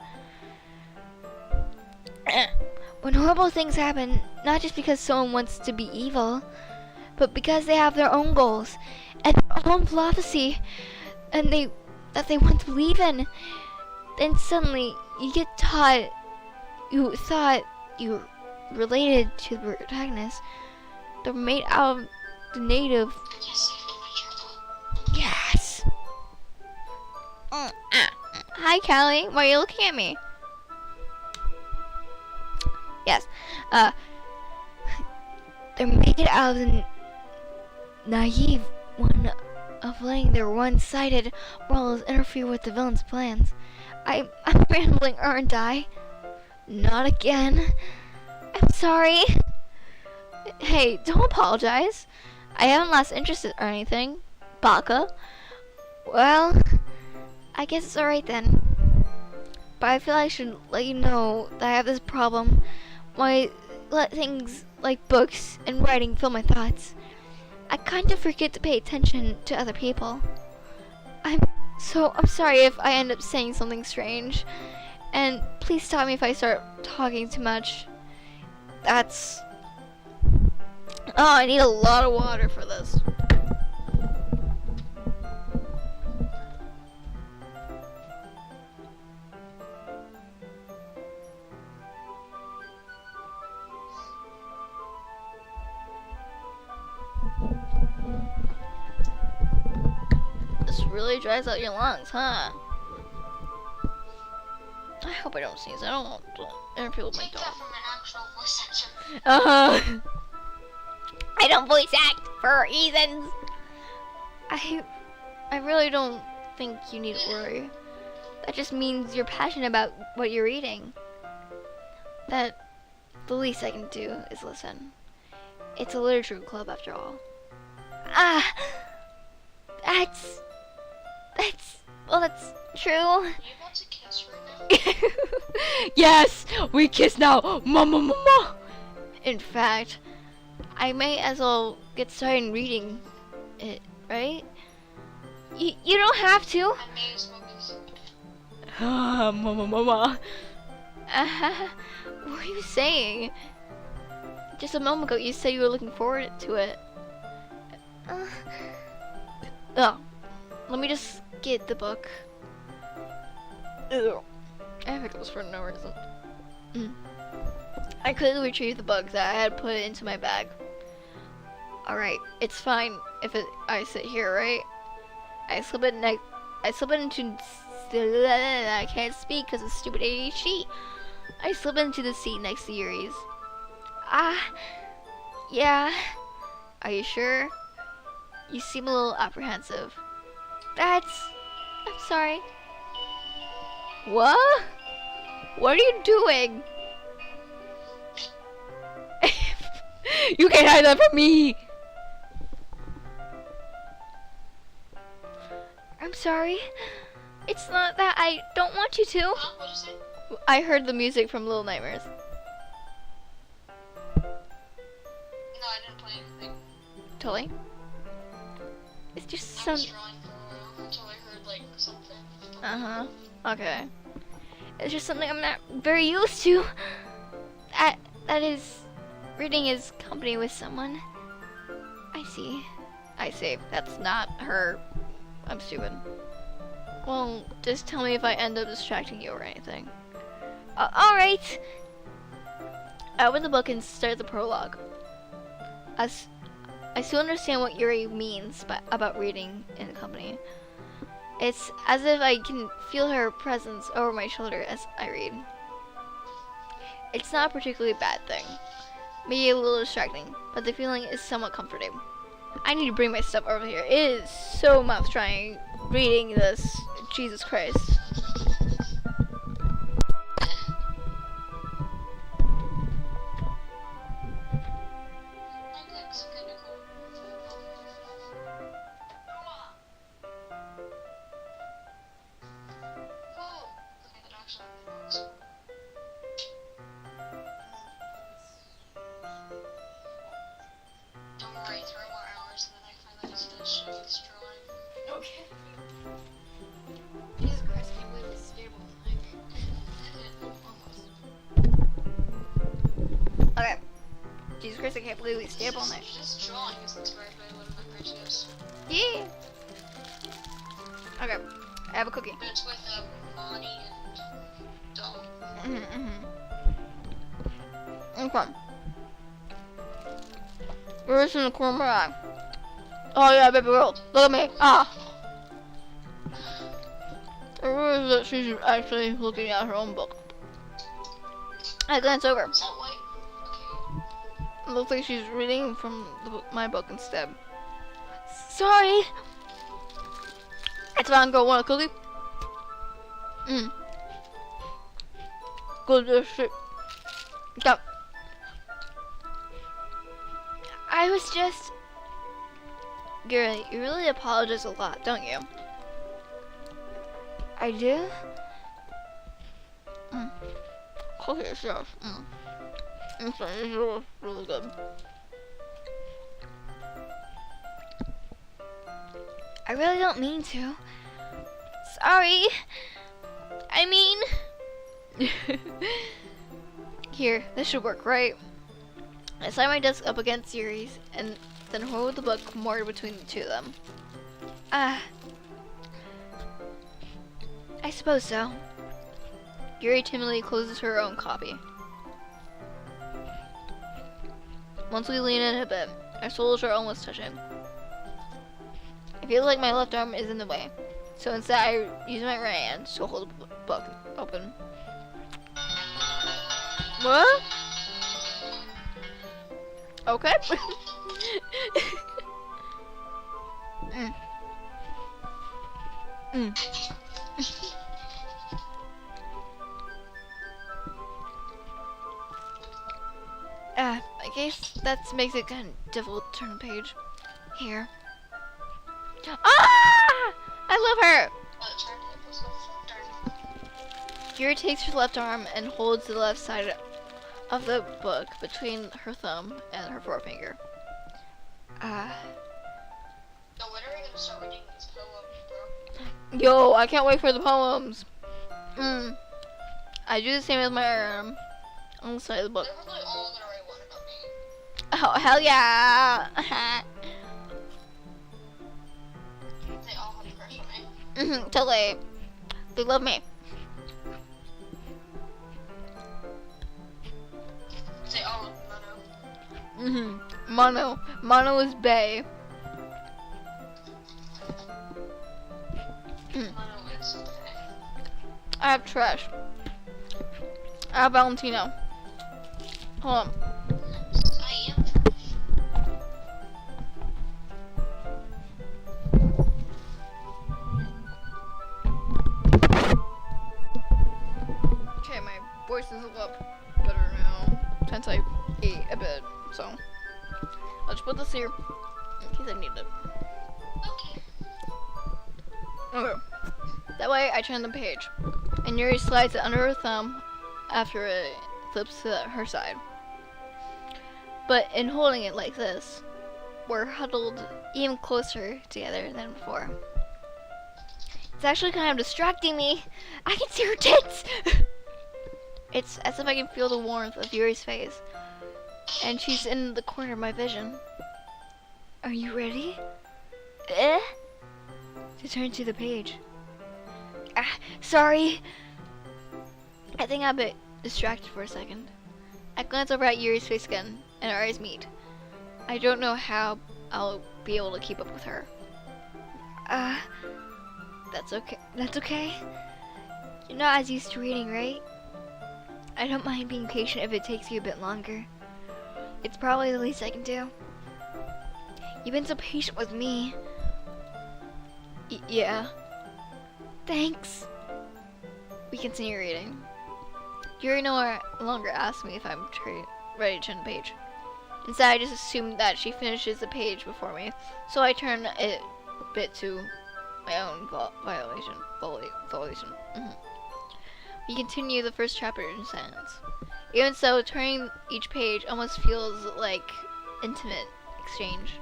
When horrible things happen, not just because someone wants to be evil, but because they have their own goals and their own philosophy and that they want to believe in, then suddenly you get taught you thought you related to the protagonist. They're made out of the native. Yes. Hi, Callie. Why are you looking at me? Yes. They're made out of the naive one of letting their one-sided morals interfere with the villain's plans. I'm rambling, aren't I? Not again. I'm sorry. Hey, don't apologize. I haven't lost interest or anything. Baka. Well, I guess it's alright then. But I feel I should let you know that I have this problem. When I let things like books and writing fill my thoughts, I kind of forget to pay attention to other people. I'm sorry if I end up saying something strange. And please stop me if I start talking too much. Oh, I need a lot of water for this. This really dries out your lungs, huh? I hope I don't sneeze. I don't want to interfere with my Take dog. that from an actual voice actor. I don't voice act for reasons. I really don't think you need to worry. That just means you're passionate about what you're reading. That the least I can do is listen. It's a literature club after all. That's true. Are you about to kiss right now? Yes, we kiss now, mama. In fact, I may as well get started reading it, right? You don't have to. I made us movies. Mama. What were you saying? Just a moment ago, you said you were looking forward to it. Oh, let me just get the book. Ew. I have hiccups for no reason. I quickly retrieved the book that I had put into my bag. Alright, it's fine if I sit here, right? I slip it into. I can't speak because of stupid ADHD. I slip into the seat next to Yuri's. Yeah. Are you sure? You seem a little apprehensive. I'm sorry. What? What are you doing? You can't hide that from me! I'm sorry. It's not that I don't want you to. Huh? What'd you say? I heard the music from Little Nightmares. No, I didn't play anything. Totally. It's just I some. was drawing for a while until I heard like something. Okay. It's just something I'm not very used to. That is reading is company with someone. I see. That's not her. I'm stupid. Well, just tell me if I end up distracting you or anything. Alright. I open the book and start the prologue. I still understand what Yuri means about reading in the company. It's as if I can feel her presence over my shoulder as I read. It's not a particularly bad thing. Maybe a little distracting, but the feeling is somewhat comforting. I need to bring my stuff over here. It is so mouth-drying reading this. Jesus Christ. That's kinda cool. Whoa! Okay, that actually works. Don't worry, 3 more hours and then I finally just finish this drawing. Okay. Jesus Christ, I can't believe it's stable. Almost. Okay. Jesus Christ, I can't believe we stayed up all night. This drawing is inspired by one of my cartoons. Yeah. Okay. I have a cookie. And it's with Bonnie and Doll. Okay. Where's in the corner of my eye? Oh yeah, baby girl. Look at me. I realize that she's actually looking at her own book. I glance over. Is that white? Okay. It looks like she's reading from my book instead. Sorry. It's fine, girl. Want a cookie? Good shit. Stop. I was just. You really apologize a lot, don't you? I do? Cookie is yours. I'm sorry, it's really good. I really don't mean to. Sorry. I mean... Here, this should work, right? I slide my desk up against Yuri's and then hold the book more between the two of them. I suppose so. Yuri timidly closes her own copy. Once we lean in a bit, our souls are almost touching. I feel like my left arm is in the way, so instead I use my right hand to hold the book open. What? Okay. I guess that makes it kind of difficult to turn the page. Here. Ah! I love her! Yuri takes her left arm and holds the left side of the book between her thumb and her forefinger. Now, when are we gonna start reading these poems? Yo, I can't wait for the poems. I do the same with my on the side of the book. They're probably all gonna write one about me. Oh, hell yeah. They all have a crush on me. Totally. They love me. They all love Mono. Mono is bae. Mono is okay. I have trash. I have Valentino. Hold on. I am trash. Okay, my voice is a lot better now since I ate a bit. So I'll just put this here in case I need it. Okay. Okay. That way I turn the page, and Yuri slides it under her thumb after it flips to her side. But in holding it like this, we're huddled even closer together than before. It's actually kind of distracting me. I can see her tits! It's as if I can feel the warmth of Yuri's face, and she's in the corner of my vision. Are you ready? To turn to the page. Sorry. I think I'm a bit distracted for a second. I glance over at Yuri's face again, and our eyes meet. I don't know how I'll be able to keep up with her. That's okay. That's okay. You're not as used to reading, right? I don't mind being patient if it takes you a bit longer. It's probably the least I can do. You've been so patient with me. Yeah. Thanks. We continue reading. Yuri no longer asks me if I'm ready to turn the page. Instead, I just assume that she finishes the page before me, so I turn it a bit to my own violation. We continue the first chapter in silence. Even so, turning each page almost feels like intimate exchange.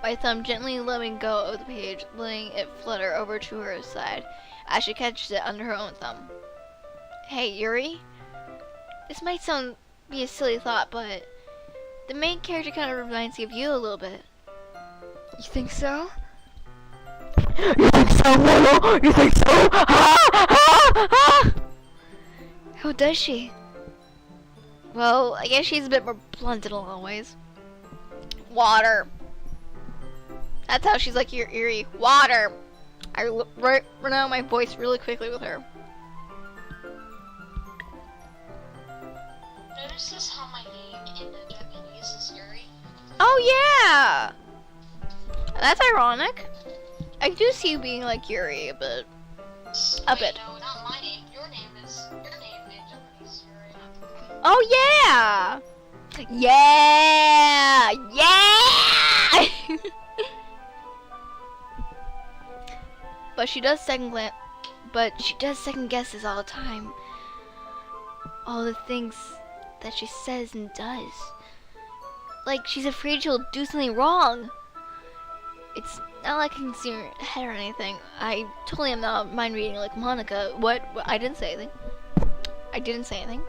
My thumb gently letting go of the page, letting it flutter over to her side as she catches it under her own thumb. Hey, Yuri? This might be a silly thought, but the main character kind of reminds me of you a little bit. You think so? You think so, Mono? You think so? How does she? Well, I guess she's a bit more blunt in a lot of ways. Water. That's how she's like Yuri. Water. I run out my voice really quickly with her. Notice this how my name in the Japanese is Yuri? Oh yeah! That's ironic. I do see you being like Yuri a bit. A bit. No, not my name. Your name in Japanese is Yuri. Oh yeah! Yeah! Yeah! But she does second guesses all the time. All the things that she says and does. Like she's afraid she'll do something wrong. It's not like I can see her head or anything. I totally am not mind reading like Monica. What? I didn't say anything. I didn't say anything.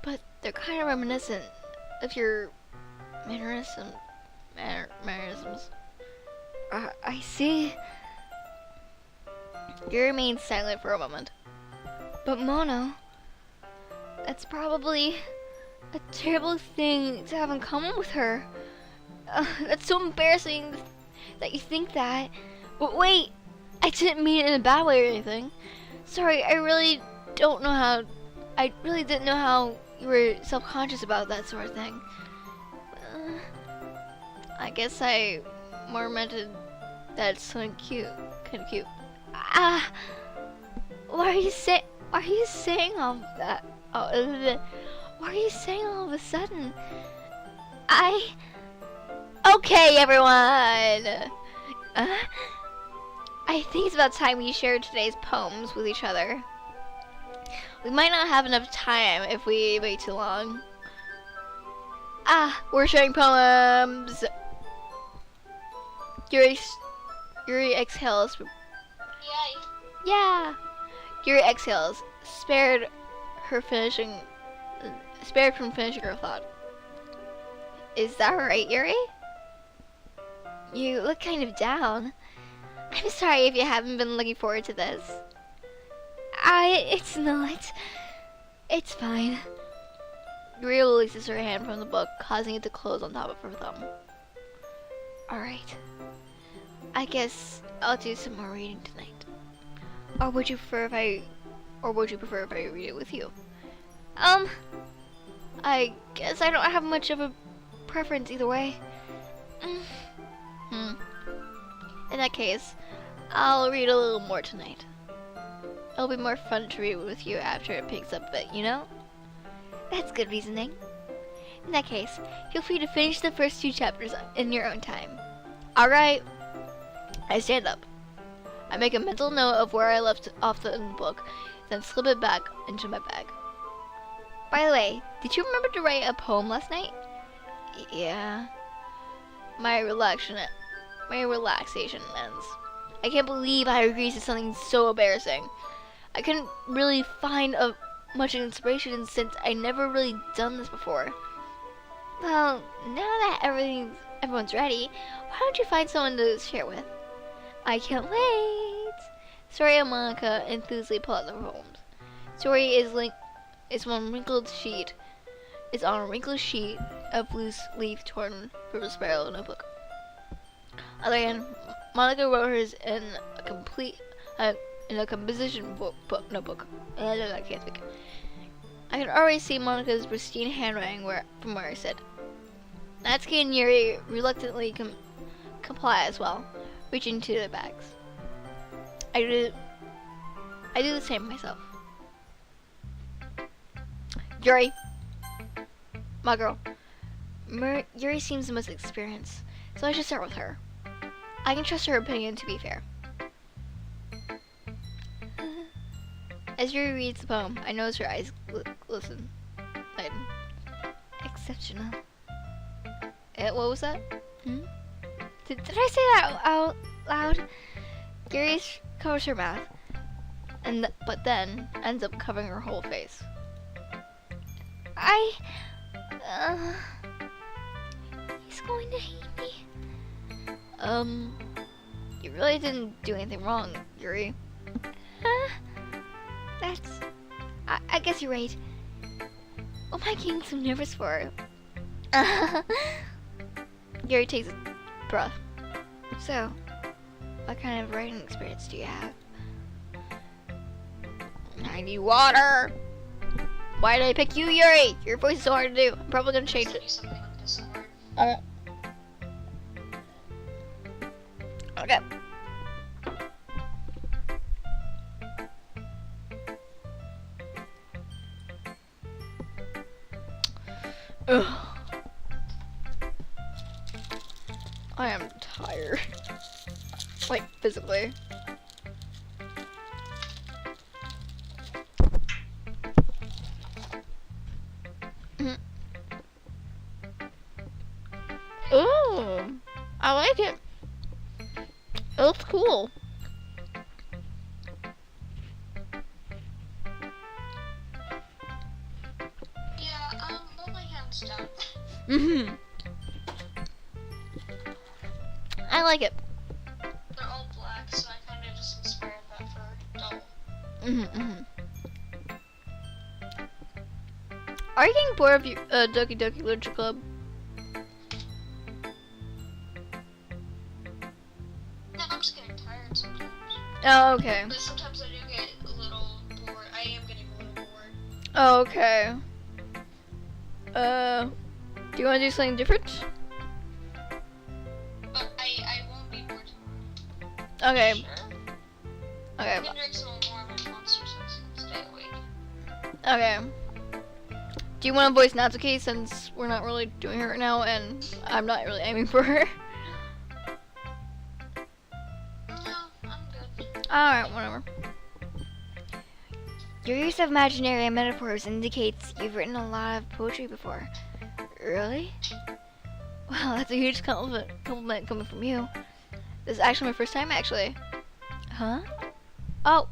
But they're kind of reminiscent of your mannerisms. I see. You remain silent for a moment. But Mono, that's probably a terrible thing to have in common with her. That's so embarrassing that you think that. But wait, I didn't mean it in a bad way or anything. Sorry, I really didn't know how you were self-conscious about that sort of thing. I guess I more meant it that it's something cute, kind of cute. Why are you saying all that? Why are you saying all of a sudden? Okay, everyone. I think it's about time we shared today's poems with each other. We might not have enough time if we wait too long. We're sharing poems. Yuri Yuri exhales. Yay. Yeah. Yuri exhales, spared from finishing her thought. Is that right, Yuri? You look kind of down. I'm sorry if you haven't been looking forward to this. It's not. It's fine. Yuri releases her hand from the book, causing it to close on top of her thumb. Alright. I guess I'll do some more reading tonight. Or would you prefer if I read it with you? I guess I don't have much of a preference either way. In that case, I'll read a little more tonight. It'll be more fun to read with you after it picks up a bit, you know? That's good reasoning. In that case, feel free to finish the first 2 chapters in your own time. Alright. I stand up. I make a mental note of where I left off in the book, then slip it back into my bag. By the way, did you remember to write a poem last night? Yeah. My relaxation ends. I can't believe I agreed to something so embarrassing. I couldn't really find much inspiration since I never really done this before. Well, now that everyone's ready, why don't you find someone to share with? I can't wait. Story and Monica enthusiastically pull out their poems. Story is on a wrinkled sheet of loose leaf torn from a spiral notebook. On the other hand, Monica wrote hers in a composition notebook. I can't speak. I can already see Monica's pristine handwriting from where I sit. Natsuki and Yuri reluctantly comply as well, reaching to their bags. I do the same myself. Yuri, my girl. Yuri seems the most experienced, so I should start with her. I can trust her opinion to be fair. As Yuri reads the poem, I notice her eyes glisten. Exceptional. What was that? Did I say that out loud? Yuri covers her mouth, but then ends up covering her whole face. He's going to hate me. You really didn't do anything wrong, Yuri. I guess you're right. What am I getting so nervous for? Yuri takes a breath. So, what kind of writing experience do you have? I need water! Why did I pick you, Yuri? Your voice is so hard to do. I'm probably gonna change it. Okay. Ugh. I am tired. Like, physically. Ooh, I like it. It looks cool. Yeah, roll my hands down. I like it. They're all black, so I kind of just inspired that for double. Are you getting bored of your Doki Doki Literature Club? No, I'm just getting tired sometimes. Oh, okay. But sometimes I do get a little bored. I am getting a little bored. Oh, okay. Do you want to do something different? But I won't be bored tomorrow. Okay. Sure. Okay. I can drink some more of my monsters and stay awake. Okay. Do you want to voice Natsuki since we're not really doing her right now and I'm not really aiming for her? No, I'm good. Alright, whatever. Your use of imaginary metaphors indicates you've written a lot of poetry before. Really? Wow, that's a huge compliment coming from you. This is actually my first time, actually. Huh? Oh,